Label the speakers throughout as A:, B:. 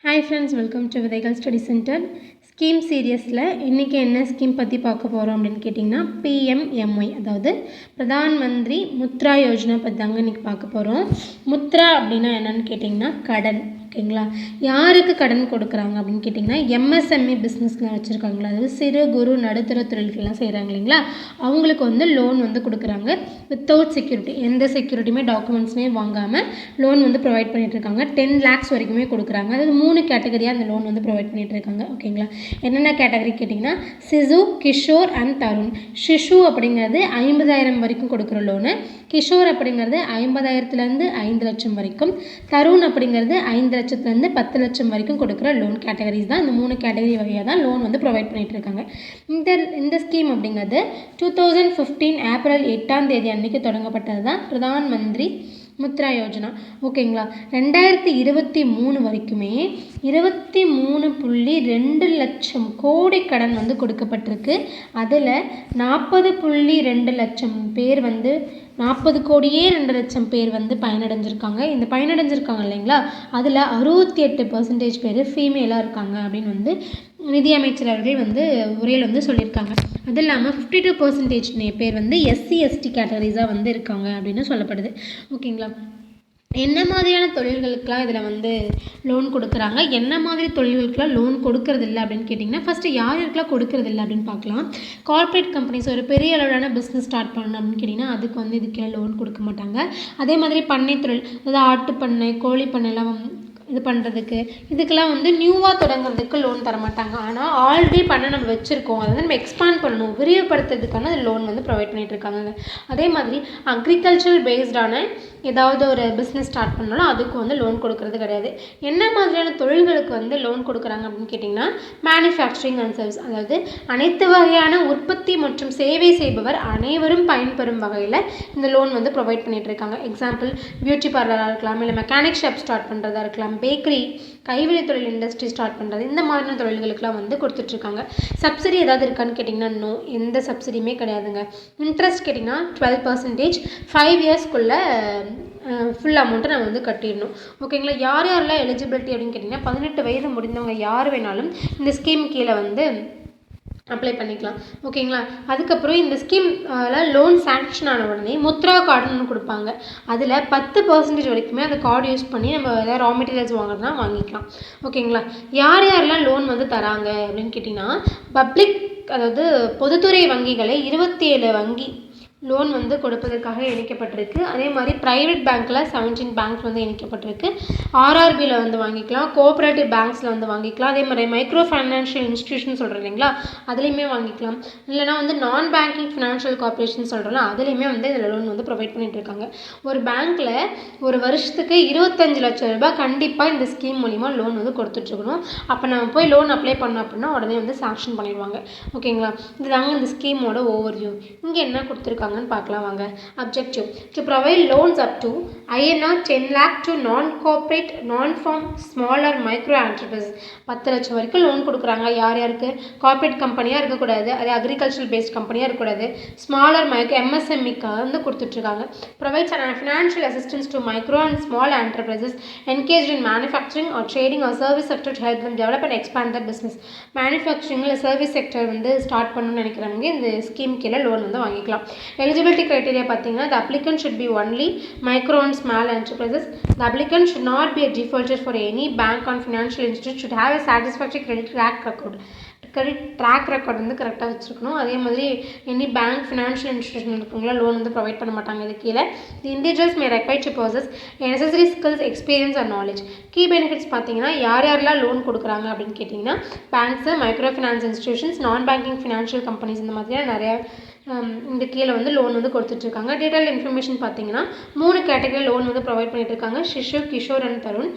A: Hi friends, welcome to Vidaigal Study Center. Scheme சீரியஸில் இன்றைக்கி என்ன ஸ்கீம் பற்றி பார்க்க போகிறோம் அப்படின்னு கேட்டிங்கன்னா பிஎம்எம்ஒய், அதாவது பிரதான் மந்திரி முத்ரா யோஜனா பற்றி தாங்க இன்றைக்கி பார்க்க போகிறோம். முத்ரா அப்படின்னா என்னென்னு கேட்டிங்கன்னா கடன், ஓகேங்களா. யாருக்கு கடன் கொடுக்குறாங்க அப்படின்னு கேட்டிங்கன்னா எம்எஸ்எம்இ பிஸ்னஸ்லாம் வச்சுருக்காங்களா, அதாவது சிறு குறு நடுத்தர தொழில்கள்லாம் செய்கிறாங்க இல்லைங்களா, அவங்களுக்கு வந்து லோன் வந்து கொடுக்குறாங்க வித்தவுட் செக்யூரிட்டி, எந்த செக்யூரிட்டியுமே டாக்குமெண்ட்ஸுமே வாங்காமல் லோன் வந்து ப்ரொவைட் பண்ணிகிட்ருக்காங்க. 10 lakhs வரைக்குமே கொடுக்குறாங்க. அதாவது 3 கேட்டகரியாக அந்த லோன் வந்து ப்ரொவைட் பண்ணிகிட்ருக்காங்க, ஓகேங்களா. என்னென்ன கேட்டகரி கேட்டிங்கன்னா சிசு, கிஷோர் அண்ட் தருண். சிசு அப்படிங்கிறது 50,000 வரைக்கும் கொடுக்குற லோனு, கிஷோர் அப்படிங்கிறது 50,000லேருந்து 5 லட்சம் வரைக்கும், தருண் அப்படிங்கிறது 5 லட்சத்துலேருந்து 10 லட்சம் வரைக்கும் கொடுக்குற லோன் கேட்டகரிஸ் தான். இந்த 3 கேட்டகரி வகையாக தான் லோன் வந்து ப்ரொவைட் பண்ணிகிட்டு இருக்காங்க. இந்த ஸ்கீம் அப்படிங்கிறது 2015 ஏப்ரல் 8ஆம் தேதி அன்றைக்கி தொடங்கப்பட்டது தான் பிரதான் மந்திரி முத்ரா யோஜனா, ஓகேங்களா. 2023 வரைக்குமே 23.2 லட்சம் கோடி கடன் வந்து கொடுக்கப்பட்டிருக்கு. அதில் 40.2 லட்சம் பேர் வந்து 40 கோடியே 2 லட்சம் பேர் வந்து பயனடைஞ்சிருக்காங்க. இந்த பயனடைஞ்சிருக்காங்க இல்லைங்களா, அதில் 68% பேர் ஃபீமேலாக இருக்காங்க அப்படின்னு வந்து நிதியமைச்சர் அவர்கள் வந்து உரையில் வந்து சொல்லியிருக்காங்க. அது இல்லாமல் 52% பேர் வந்து எஸ்சி/எஸ்டி கேட்டகரிஸாக வந்து இருக்காங்க அப்படின்னு சொல்லப்படுது, ஓகேங்களா. என்ன மாதிரியான தொழில்களுக்கெலாம் இதில் வந்து லோன் கொடுக்குறாங்க, என்ன மாதிரி தொழில்களுக்கெலாம் லோன் கொடுக்கறது இல்லை அப்படின்னு கேட்டிங்கன்னா, ஃபஸ்ட்டு யாருக்கெல்லாம் கொடுக்கறது இல்லை அப்படின்னு பார்க்கலாம். கார்ப்பரேட் கம்பெனிஸ் ஒரு பெரிய அளவிலான பிஸ்னஸ் ஸ்டார்ட் பண்ணணும் அப்படின்னு கேட்டிங்கன்னா அதுக்கு வந்து இதுக்கெல்லாம் லோன் கொடுக்க மாட்டாங்க. அதே மாதிரி பண்ணை தொழில், அதாவது ஆட்டு பண்ணை, கோழி பண்ணைலாம் இது பண்ணுறதுக்கு, இதுக்கெல்லாம் வந்து நியூவாக தொடங்குறதுக்கு லோன் தர மாட்டாங்க. ஆனால் ஆல்ரெடி பண்ண நம்ம வச்சுருக்கோம், அதை வந்து நம்ம எக்ஸ்பேண்ட் பண்ணணும், விரிவுபடுத்துறதுக்கான லோன் வந்து ப்ரொவைட் பண்ணிகிட்ருக்காங்க. அதே மாதிரி அக்ரிகல்ச்சரல் பேஸ்டான ஏதாவது ஒரு பிஸ்னஸ் ஸ்டார்ட் பண்ணாலும் அதுக்கு வந்து லோன் கொடுக்கறது கிடையாது. என்ன மாதிரியான தொழில்களுக்கு வந்து லோன் கொடுக்குறாங்க அப்படின்னு கேட்டிங்கன்னா மேனுஃபேக்சரிங் அண்ட் சர்வீஸ், அதாவது அனைத்து வகையான உற்பத்தி மற்றும் சேவை செய்பவர் அனைவரும் பயன்பெறும் வகையில் இந்த லோன் வந்து ப்ரொவைட் பண்ணிகிட்டு இருக்காங்க. எக்ஸாம்பிள் பியூட்டி பார்லராக இருக்கலாம், இல்லை மெக்கானிக் ஷாப் ஸ்டார்ட் பண்ணுறதா இருக்கலாம், பேக்கரி, கைவினை தொழில் இண்டஸ்ட்ரி ஸ்டார்ட் பண்ணுறது, இந்த மாதிரியான தொழில்களுக்கெல்லாம் வந்து கொடுத்துட்ருக்காங்க. சப்சிடி ஏதாவது இருக்கான்னு கேட்டிங்கன்னா நோ, எந்த சப்சிடியுமே கிடையாதுங்க. இன்ட்ரெஸ்ட் கேட்டிங்கன்னா 12%, 5 இயர்ஸ்க்குள்ளே ஃபுல் அமௌண்ட்டை நம்ம வந்து கட்டிடணும், ஓகேங்களா. யார் யாரெல்லாம் எலிஜிபிலிட்டி அப்படின்னு கேட்டிங்கன்னா 18 வயது முடிந்தவங்க யார் வேணாலும் இந்த ஸ்கீம் கீழே வந்து அப்ளை பண்ணிக்கலாம், ஓகேங்களா. அதுக்கப்புறம் இந்த ஸ்கீமில் லோன் சாங்க்ஷன் ஆன உடனே முத்ரா கார்டுன்னு கொடுப்பாங்க. அதில் 10% வரைக்குமே அந்த கார்டு யூஸ் பண்ணி நம்ம ஏதாவது ரா மெட்டீரியல்ஸ் வாங்குறதுனா வாங்கிக்கலாம், ஓகேங்களா. யார் யாரெல்லாம் லோன் வந்து தராங்க அப்படின்னு கேட்டிங்கன்னா பப்ளிக், அதாவது பொதுத்துறை வங்கிகளை 27 வங்கி லோன் வந்து கொடுப்பதற்காக இணைக்கப்பட்டிருக்கு. அதே மாதிரி ப்ரைவேட் பேங்க்கில் 17 பேங்க்ஸ் வந்து இணைக்கப்பட்டிருக்கு. ஆர்ஆர்பியில் வந்து வாங்கிக்கலாம், கோஆப்ரேட்டிவ் பேங்க்ஸில் வந்து வாங்கிக்கலாம். அதே மாதிரி மைக்ரோ ஃபைனான்ஷியல் இன்ஸ்டியூஷன் சொல்கிறோம் இல்லைங்களா, அதுலேயுமே வாங்கிக்கலாம். இல்லைனா வந்து நான் பேங்கிங் ஃபினான்ஷியல் கார்பரேஷன் சொல்கிறோம்ல, அதுலேயுமே வந்து இதில் லோன் வந்து ப்ரொவைட் பண்ணிகிட்டு இருக்காங்க. ஒரு பேங்க்கில் ஒரு வருஷத்துக்கு 25 லட்சம் ரூபாய் கண்டிப்பாக இந்த ஸ்கீம் மூலிமா லோன் வந்து கொடுத்துட்ருக்கணும். அப்போ நம்ம போய் லோன் அப்ளை பண்ணோம் அப்படின்னா உடனே வந்து சாங்க்ஷன் பண்ணிடுவாங்க, ஓகேங்களா. இதுதாங்க இந்த ஸ்கீமோட ஓவர்வியூ. இங்கே என்ன கொடுத்துருக்காங்க பார்க்கலாம் வாங்க. Objective to provide loans up to INR 10 lakh to non-corporate, non-farm, small or micro enterprises. 10 லட்சம் வரைக்கும் லோன் கொடுக்குறாங்க. யார் யாருக்கு? கார்ப்பரேட் கம்பெனியாக இருக்கக்கூடாது, அதே அக்ரிகல்ச்சரல் பேஸ்ட் கம்பெனியாக இருக்கக்கூடாது, ஸ்மால் ஆர் மைக்ரோ MSMEக்காக வந்து கொடுத்துட்ருக்காங்க. Provides financial assistance to micro and small enterprises engaged in manufacturing or trading or service sector to help them develop and expand their business. மேனுஃபேக்சரிங்கில் சர்வீஸ் செக்டர் வந்து start பண்ணணும்னு நினைக்கிறாங்க, இந்த scheme கீழே loan வந்து வாங்கிக்கலாம். Eligibility criteria பார்த்தீங்கன்னா the applicant should be only micro and small enterprises. The applicant should not be a defaulter for any bank or financial institution, should have a satisfactory credit track record வந்து கரெக்டாக வச்சுருக்கணும். அதே மாதிரி any bank financial institution இருக்குங்களா loan வந்து provide பண்ண மாட்டாங்க. இது கீழே the individuals may require to possess necessary skills, experience or knowledge. Key benefits பார்த்தீங்கன்னா யார் யாரெல்லாம் லோன் கொடுக்குறாங்க அப்படின்னு கேட்டிங்கன்னா banks, micro finance institutions, non banking financial companies, இந்த மாதிரியான நிறையா இந்த கீழே வந்து லோன் வந்து கொடுத்துட்ருக்காங்க. டீட்டெயில் இன்ஃபர்மேஷன் பார்த்தீங்கன்னா 3 கேட்டகரி லோன் வந்து ப்ரொவைட் பண்ணிகிட்ருக்காங்க. சிசு, கிஷோர் அண்ட் தருண்.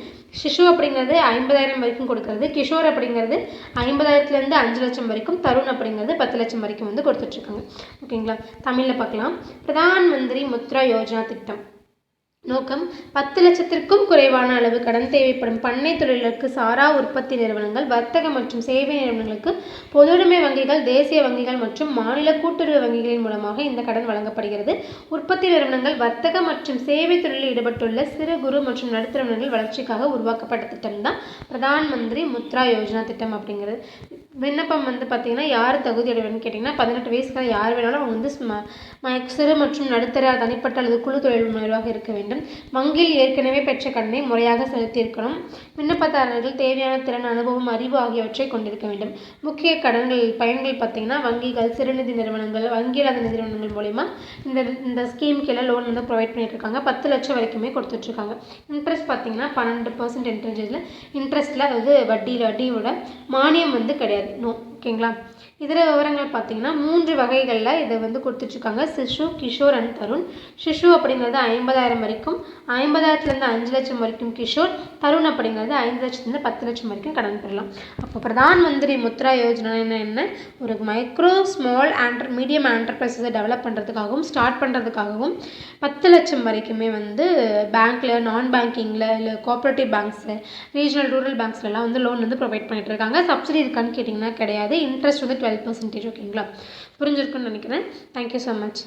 A: சிசு அப்படிங்கிறது 50,000 வரைக்கும் கொடுக்குறது, கிஷோர் அப்படிங்கிறது 50,000லேருந்து 5 லட்சம் வரைக்கும், தருண் அப்படிங்கிறது 10 லட்சம் வரைக்கும் வந்து கொடுத்துட்ருக்காங்க, ஓகேங்களா. தமிழில் பார்க்கலாம். பிரதான் மந்திரி முத்ரா யோஜனா திட்டம் நோக்கம் 10 லட்சத்திற்கும் குறைவான அளவு கடன் தேவைப்படும் பண்ணை தொழிலுக்கு சாரா உற்பத்தி நிறுவனங்கள், வர்த்தக மற்றும் சேவை நிறுவனங்களுக்கு பொதுவுடைமை வங்கிகள், தேசிய வங்கிகள் மற்றும் மாநில கூட்டுறவு வங்கிகளின் மூலமாக இந்த கடன் வழங்கப்படுகிறது. உற்பத்தி நிறுவனங்கள், வர்த்தக மற்றும் சேவை தொழிலில் ஈடுபட்டுள்ள சிறு குறு மற்றும் நடுத்தர நிறுவனங்கள் வளர்ச்சிக்காக உருவாக்கப்பட்ட திட்டம் தான் பிரதான் மந்திரி முத்ரா யோஜனா திட்டம் அப்படிங்கிறது. விண்ணப்பம் பார்த்திங்கன்னா யார் தகுதியுடையவர்னு கேட்டிங்கன்னா 18 வயசுக்கு யார் வேணாலும் அவங்க சிறு மற்றும் நடுத்தர தனிப்பட்ட அல்லது குழு தொழில் முனைவராக இருக்க வேண்டும். வங்கியில் ஏற்கனவே பெற்ற கடனை முறையாக செலுத்தியிருக்கணும். விண்ணப்பதாரர்கள் தேவையான திறன், அனுபவம், அறிவு ஆகியவற்றை கொண்டிருக்க வேண்டும். முக்கிய பயன்கள் பார்த்திங்கன்னா வங்கிகள், சிறுநிதி நிறுவனங்கள், வங்கியில்லாத நிறுவனங்கள் மூலிமா இந்த ஸ்கீம் கீழே லோன் ப்ரொவைட் பண்ணிட்டு இருக்காங்க. 10 லட்சம் வரைக்குமே கொடுத்துட்ருக்காங்க. இன்ட்ரெஸ்ட் பார்த்திங்கன்னா 12% இன்ட்ரெஸ்ட்டில், அதாவது வட்டியோட மானியம் கிடையாது. ஓகேங்களா. இதர விவரங்கள் பார்த்திங்கன்னா 3 வகைகளில் இதை கொடுத்துட்ருக்காங்க. சிசு, கிஷோர் அண்ட் தருண். சிசு அப்படிங்கிறது 50,000 வரைக்கும், 50,000லேருந்து 5 லட்சம் வரைக்கும் கிஷோர். தருண் அப்படிங்கிறது 5 லட்சத்துலேருந்து 10 லட்சம் வரைக்கும் கடன் பெறலாம். அப்போ பிரதான் மந்திரி முத்ரா யோஜனா என்ன, ஒரு மைக்ரோ ஸ்மால் மீடியம் என்டர்பிரைஸஸை டெவலப் பண்ணுறதுக்காகவும் ஸ்டார்ட் பண்ணுறதுக்காகவும் 10 லட்சம் வரைக்குமே பேங்க்கில், நான் பேங்கிங்கில், இல்லை கோஆப்ரேட்டிவ் பேங்க்ஸில், ரீஜனல் ரூரல் பேங்க்ஸ்லாம் லோன் ப்ரொவைட் பண்ணிட்டு இருக்காங்க. சப்சிடி இருக்கான்னு கேட்டிங்கன்னா கிடையாது. இன்ட்ரெஸ்ட் 12%. ஓகேங்களா. புரிஞ்சிருக்குன்னு நினைக்கிறேன். Thank you so much.